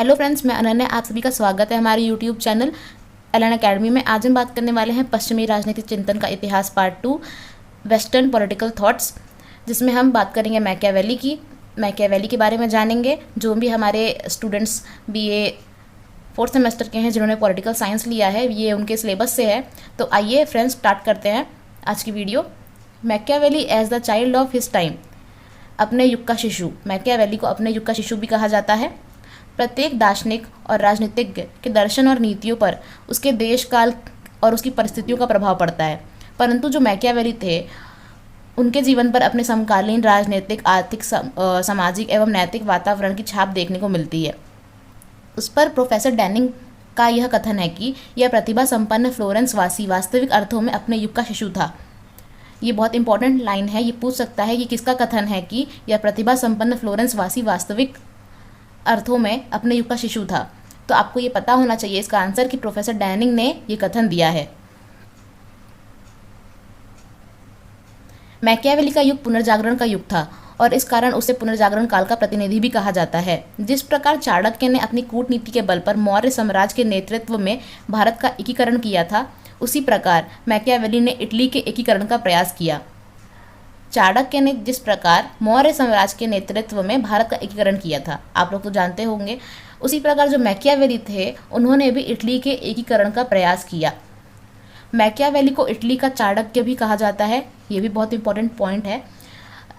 Hello friends, मैं अनन्या। आप सभी का स्वागत है हमारे यूट्यूब चैनल एलन अकेडमी में। आज हम बात करने वाले हैं पश्चिमी राजनीतिक चिंतन का इतिहास पार्ट 2, वेस्टर्न पॉलिटिकल थॉट्स, जिसमें हम बात करेंगे मैकियावेली के बारे में जानेंगे। जो भी हमारे स्टूडेंट्स BA 4th सेमेस्टर के हैं जिन्होंने पॉलिटिकल साइंस लिया है, ये उनके सिलेबस से है। तो आइए फ्रेंड्स, स्टार्ट करते हैं आज की video. Machiavelli as the child of his time, अपने युग का शिशु। मैकियावेली को अपने युग का शिशु भी कहा जाता है। प्रत्येक दार्शनिक और राजनीतिज्ञ के दर्शन और नीतियों पर उसके देश काल और उसकी परिस्थितियों का प्रभाव पड़ता है, परंतु जो मैकियावेली थे उनके जीवन पर अपने समकालीन राजनीतिक, आर्थिक, सामाजिक एवं नैतिक वातावरण की छाप देखने को मिलती है। उस पर प्रोफेसर डैनिंग का यह कथन है कि यह प्रतिभा संपन्न फ्लोरेंस वासी वास्तविक अर्थों में अपने युग का शिशु था। ये बहुत इंपॉर्टेंट लाइन है। ये पूछ सकता है कि किसका कथन है कि यह प्रतिभा संपन्न फ्लोरेंस वासी वास्तविक अर्थों में अपने युग का शिशु था। तो आपको ये पता होना चाहिए इसका आंसर कि प्रोफेसर डैनिंग ने ये कथन दिया है। मैकियावेली का युग पुनर्जागरण का युग था और इस कारण उसे पुनर्जागरण काल का प्रतिनिधि भी कहा जाता है। जिस प्रकार चाणक्य ने अपनी कूटनीति के बल पर मौर्य साम्राज्य के नेतृत्व में भारत का एकीकरण किया था, उसी प्रकार मैकियावेली ने इटली के एकीकरण का प्रयास किया। चाणक्य ने जिस प्रकार मौर्य साम्राज्य के नेतृत्व में भारत का एकीकरण किया था, आप लोग तो जानते होंगे, उसी प्रकार जो मैकियावेली थे उन्होंने भी इटली के एकीकरण का प्रयास किया। मैकियावेली को इटली का चाणक्य भी कहा जाता है। ये भी बहुत इंपॉर्टेंट पॉइंट है,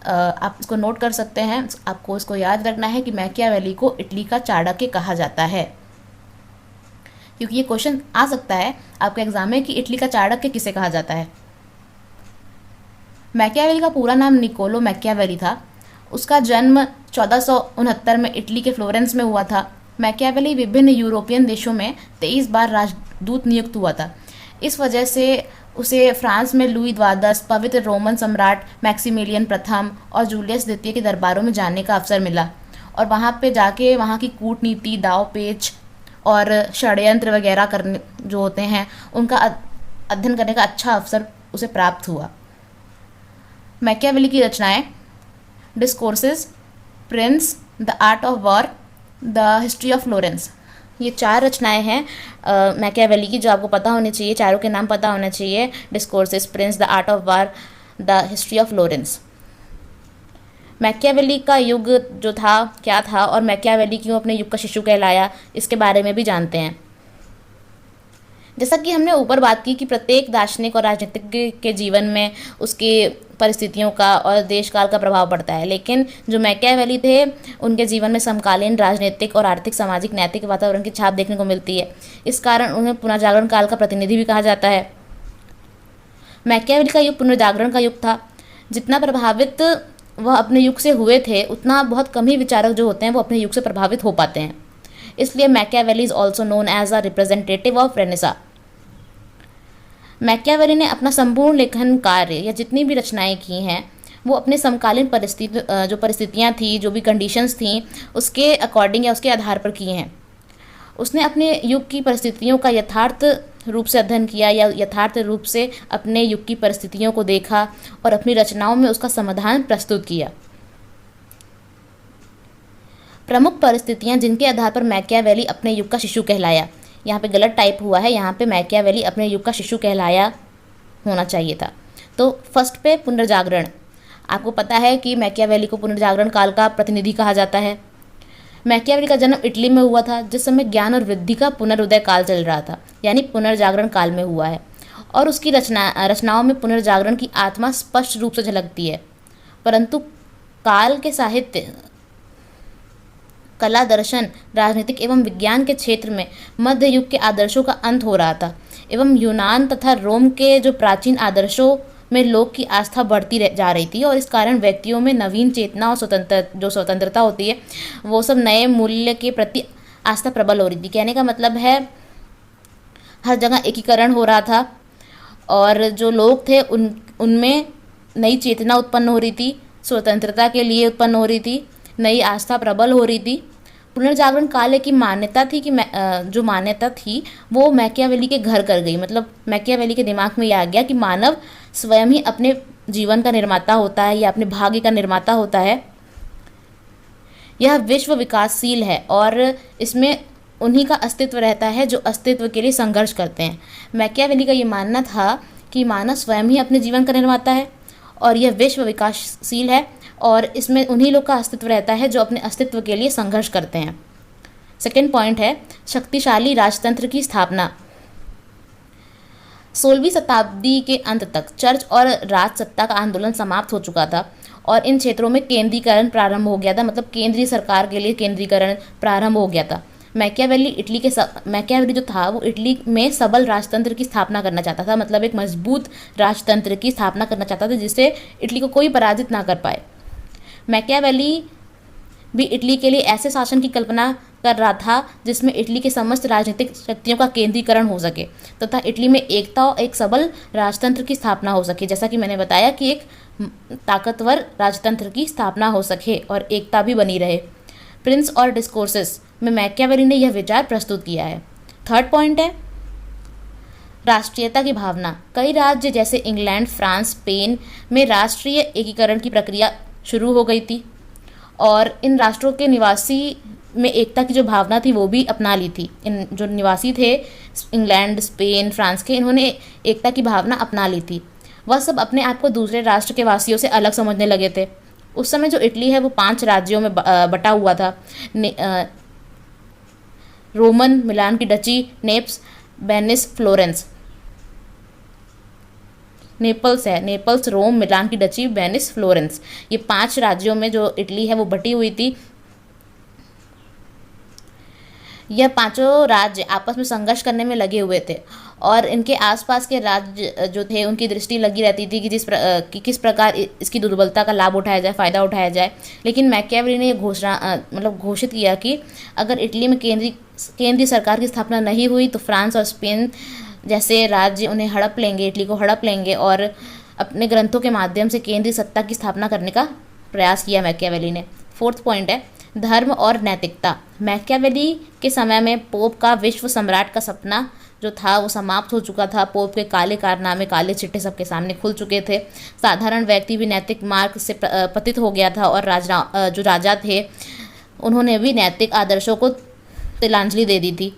आप इसको नोट कर सकते हैं। आपको इसको याद रखना है कि मैकियावेली को इटली का चाणक्य कहा जाता है, क्योंकि ये क्वेश्चन आ सकता है आपके एग्जाम में कि इटली का चाणक्य किसे कहा जाता है। मैकियावेली का पूरा नाम निकोलो मैकियावेली था। उसका जन्म 1469 में इटली के फ्लोरेंस में हुआ था। मैकियावेली विभिन्न यूरोपियन देशों में 23 बार राजदूत नियुक्त हुआ था। इस वजह से उसे फ्रांस में लुई द्वादश, पवित्र रोमन सम्राट मैक्सिमिलियन प्रथम और जूलियस द्वितीय के दरबारों में जाने का अवसर मिला और वहाँ पे जाके वहाँ की कूटनीति, दाव पेच और षड्यंत्र वगैरह करने जो होते हैं उनका अध्ययन करने का अच्छा अवसर उसे प्राप्त हुआ। मैकियावेली की रचनाएं discourses, Prince, the art of war, the history of Florence, ये 4 रचनाएं हैं मैकियावेली की जो आपको पता होनी चाहिए। चारों के नाम पता होना चाहिए: discourses, Prince, the art of war, the history of Florence. Machiavelli का युग जो था क्या था और मैकियावेली क्यों अपने युग का शिशु कहलाया, इसके बारे में भी जानते हैं। जैसा कि हमने ऊपर बात की कि प्रत्येक दार्शनिक और राजनीतिज्ञ के जीवन में उसके परिस्थितियों का और देश काल का प्रभाव पड़ता है, लेकिन जो मैकियावेली थे उनके जीवन में समकालीन राजनीतिक और आर्थिक, सामाजिक, नैतिक वातावरण की छाप देखने को मिलती है। इस कारण उन्हें पुनर्जागरण काल का प्रतिनिधि भी कहा जाता है। मैकियावेली का युग पुनर्जागरण का युग था। जितना प्रभावित वह अपने युग से हुए थे, उतना बहुत कम ही विचारक जो होते हैं वो अपने युग से प्रभावित हो पाते हैं। इसलिए Machiavelli is also known as a representative of Renaissance. Machiavelli ने अपना संपूर्ण लेखन कार्य या जितनी भी रचनाएं की हैं वो अपने समकालीन परिस्थितियां थी, जो भी कंडीशंस थी, उसके अकॉर्डिंग या उसके आधार पर की हैं। उसने अपने युग की परिस्थितियों का यथार्थ रूप से अध्ययन किया या यथार्थ रूप से अपने युग की परिस्थितियों को देखा और अपनी रचनाओं में उसका समाधान प्रस्तुत किया। प्रमुख परिस्थितियां जिनके आधार पर मैकियावेली अपने युग का शिशु कहलाया, यहाँ पे गलत टाइप हुआ है, यहाँ पे मैकियावेली अपने युग का शिशु कहलाया होना चाहिए था। तो फर्स्ट पे पुनर्जागरण। आपको पता है कि मैकियावेली को पुनर्जागरण काल का प्रतिनिधि कहा जाता है। मैकियावेली का जन्म इटली में हुआ था, जिस समय ज्ञान और वृद्धि का पुनरुदय काल चल रहा था, यानी पुनर्जागरण काल में हुआ है। और उसकी रचनाओं में पुनर्जागरण की आत्मा स्पष्ट रूप से झलकती है। परंतु काल के साहित्य, कला, दर्शन, राजनीतिक एवं विज्ञान के क्षेत्र में मध्य युग के आदर्शों का अंत हो रहा था एवं यूनान तथा रोम के जो प्राचीन आदर्शों में लोग की आस्था बढ़ती जा रही थी और इस कारण व्यक्तियों में नवीन चेतना और स्वतंत्रता होती है, वो सब नए मूल्य के प्रति आस्था प्रबल हो रही थी। कहने का मतलब है हर जगह एकीकरण हो रहा था और जो लोग थे उनमें नई चेतना उत्पन्न हो रही थी, स्वतंत्रता के लिए उत्पन्न हो रही थी, नई आस्था प्रबल हो रही थी। पुनर्जागरण काल की मान्यता थी कि जो मान्यता थी वो मैकियावेली के घर कर गई। मतलब मैकियावेली के दिमाग में यह आ गया कि मानव स्वयं ही अपने जीवन का निर्माता होता है या अपने भाग्य का निर्माता होता है। यह विश्व विकासशील है और इसमें उन्हीं का अस्तित्व रहता है जो अस्तित्व के लिए संघर्ष करते हैं। मैकियावेली का ये मानना था कि मानव स्वयं ही अपने जीवन का निर्माता है और यह विश्व विकासशील है और इसमें उन्हीं लोग का अस्तित्व रहता है जो अपने अस्तित्व के लिए संघर्ष करते हैं। सेकेंड पॉइंट है शक्तिशाली राजतंत्र की स्थापना। 16वीं शताब्दी के अंत तक चर्च और राजसत्ता का आंदोलन समाप्त हो चुका था और इन क्षेत्रों में केंद्रीकरण प्रारंभ हो गया था, मतलब केंद्रीय सरकार के लिए केंद्रीकरण प्रारंभ हो गया था। मैकियावेली जो था वो इटली में सबल राजतंत्र की स्थापना करना चाहता था, मतलब एक मजबूत राजतंत्र की स्थापना करना चाहता था जिससे इटली को कोई पराजित ना कर पाए। मैकियावेली भी इटली के लिए ऐसे शासन की कल्पना कर रहा था जिसमें इटली के समस्त राजनीतिक शक्तियों का केंद्रीकरण हो सके तथा इटली में एकता और एक सबल राजतंत्र की स्थापना हो सके। जैसा कि मैंने बताया कि एक ताकतवर राजतंत्र की स्थापना हो सके और एकता भी बनी रहे। प्रिंस और डिस्कोर्सेस में मैकियावेली ने यह विचार प्रस्तुत किया है। थर्ड पॉइंट है राष्ट्रीयता की भावना। कई राज्य जैसे इंग्लैंड, फ्रांस, स्पेन में राष्ट्रीय एकीकरण की प्रक्रिया शुरू हो गई थी और इन राष्ट्रों के निवासी में एकता की जो भावना थी वो भी अपना ली थी। इन जो निवासी थे इंग्लैंड, स्पेन, फ्रांस के, इन्होंने एकता की भावना अपना ली थी। वह सब अपने आप को दूसरे राष्ट्र के वासियों से अलग समझने लगे थे। उस समय जो इटली है वो 5 राज्यों में बटा हुआ था। रोमन, मिलान की duchy, Naples, Venice, Florence. Naples, Rome, Milan की डची, वेनिस, फ्लोरेंस, ये 5 राज्यों में जो इटली है वो बटी हुई थी। यह पांचों राज्य आपस में संघर्ष करने में लगे हुए थे और इनके आसपास के राज्य जो थे उनकी दृष्टि लगी रहती थी कि किस प्रकार इसकी दुर्बलता का लाभ उठाया जाए, फ़ायदा उठाया जाए। लेकिन मैकियावेली ने यह घोषित किया कि अगर इटली में केंद्रीय सरकार की स्थापना नहीं हुई तो फ्रांस और स्पेन जैसे राज्य उन्हें हड़प लेंगे, इटली को हड़प लेंगे और अपने ग्रंथों के माध्यम से केंद्रीय सत्ता की स्थापना करने का प्रयास किया मैकियावेली ने। फोर्थ पॉइंट है धर्म और नैतिकता। मैकियावेली के समय में पोप का विश्व सम्राट का सपना जो था वो समाप्त हो चुका था। पोप के काले कारनामे, काले चिट्ठे सबके सामने खुल चुके थे। साधारण व्यक्ति भी नैतिक मार्ग से पतित हो गया था और जो राजा थे उन्होंने भी नैतिक आदर्शों को तिलांजलि दे दी थी।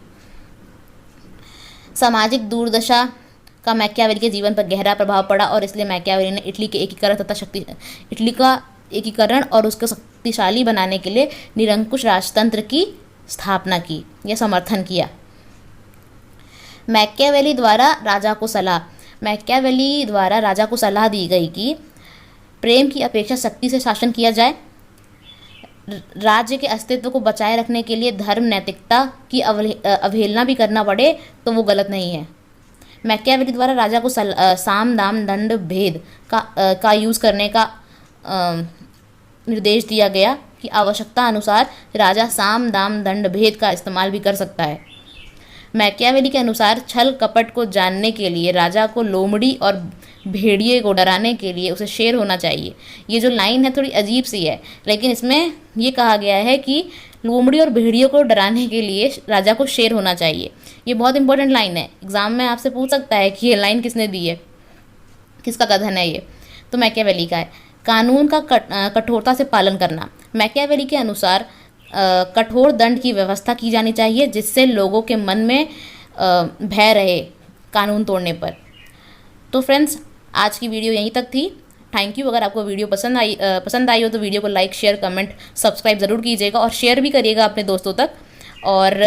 सामाजिक दुर्दशा का मैकियावेली के जीवन पर गहरा प्रभाव पड़ा और इसलिए मैकियावेली ने इटली के एकीकरण और उसको शक्तिशाली बनाने के लिए निरंकुश राजतंत्र की स्थापना की या समर्थन किया। मैकियावेली द्वारा राजा को सलाह दी गई कि प्रेम की अपेक्षा शक्ति से शासन किया जाए। राज्य के अस्तित्व को बचाए रखने के लिए धर्म नैतिकता की अवहेलना भी करना पड़े तो वो गलत नहीं है। मैकियावेली द्वारा राजा को साम दाम दंड भेद का यूज़ करने का निर्देश दिया गया कि आवश्यकता अनुसार राजा साम दाम दंड भेद का इस्तेमाल भी कर सकता है। मैकियावेली के अनुसार छल कपट को जानने के लिए राजा को लोमड़ी और भेड़िए को डराने के लिए उसे शेर होना चाहिए। ये जो लाइन है थोड़ी अजीब सी है, लेकिन इसमें ये कहा गया है कि लोमड़ी और भेड़ियों को डराने के लिए राजा को शेर होना चाहिए। ये बहुत इंपॉर्टेंट लाइन है, एग्जाम में आपसे पूछ सकता है कि ये लाइन किसने दी है, किसका कथन है ये, तो मैकियावेली का है। कानून का कठोरता से पालन करना। मैकियावेली के अनुसार कठोर दंड की व्यवस्था की जानी चाहिए जिससे लोगों के मन में भय रहे कानून तोड़ने पर। तो फ्रेंड्स आज की वीडियो यहीं तक थी। Thank you. अगर आपको वीडियो पसंद आई हो तो वीडियो को लाइक, शेयर, कमेंट, सब्सक्राइब ज़रूर कीजिएगा और शेयर भी करिएगा अपने दोस्तों तक। और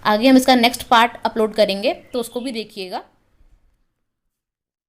आगे हम इसका नेक्स्ट पार्ट अपलोड करेंगे तो उसको भी देखिएगा।